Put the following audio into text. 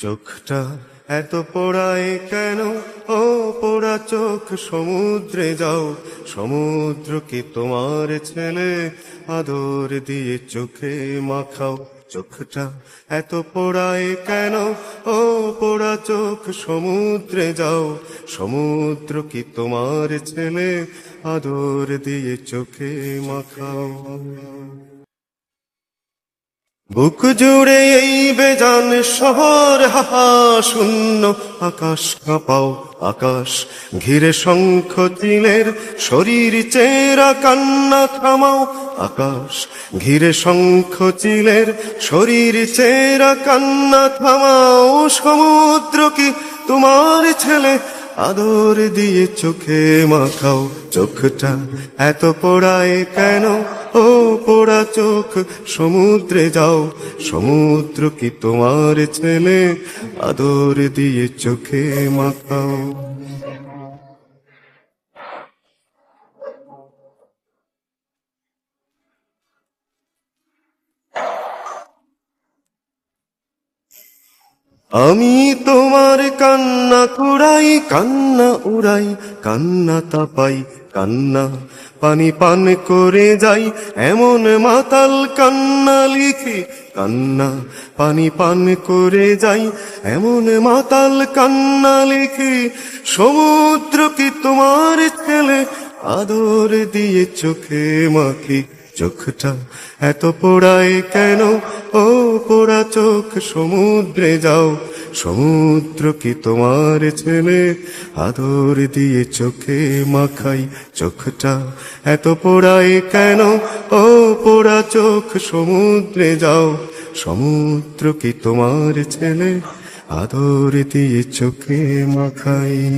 চোখটা এত পোড়ায় কেন? ও পোড়া চোখ, সমুদ্রে যাও। সমুদ্র কি তোমার ছেলে? আদর দিয়ে চোখে মাখাও। চোখটা এত পোড়ায় কেন? ও পোড়া চোখ, সমুদ্রে যাও। সমুদ্র কি তোমার ছেলে? আদর দিয়ে চোখে মাখাও। বুক জুড়ে এই বেজান শহর, হাহা শূন্য আকাশ কাঁপাও। আকাশ ঘিরে শঙ্খ চিলের শরীর চেরা কান্না থামাও। আকাশ ঘিরে শঙ্খ চিলের শরীর চেরা কান্না থামাও। সমুদ্র কি তোমার ছেলে? আদর দিয়ে চোখে মাখাও। চোখটা এত পোড়ায় কেন? ও পোড়া চোখ, সমুদ্রে যাও। সমুদ্র কি তোমার ছেলে? আদর দিয়ে চোখে মাখাও। আমি তোমার কান্না কুড়াই, কান্না উড়াই, কান্না তাপাই, কান্না পানি পান করে যাই। এমন মাতাল কান্না লিখি, কান্না পানি পান করে যাই। এমন মাতাল কান্না লিখি। সমুদ্র কি তোমার ছেলে? আদর দিয়ে চোখে মাখি। চোখটা এত পোড়ায় কেন? ও পোড়া চোখ, সমুদ্রে যাও। সমুদ্র কি তোমার ছেলে? আদর দিয়ে চোখে মাখাই। চোখটা এত পোড়ায় কেন? ও পোড়া চোখ, সমুদ্রে যাও। সমুদ্র কি তোমার ছেলে? আদর দিয়ে চোখে মাখাই।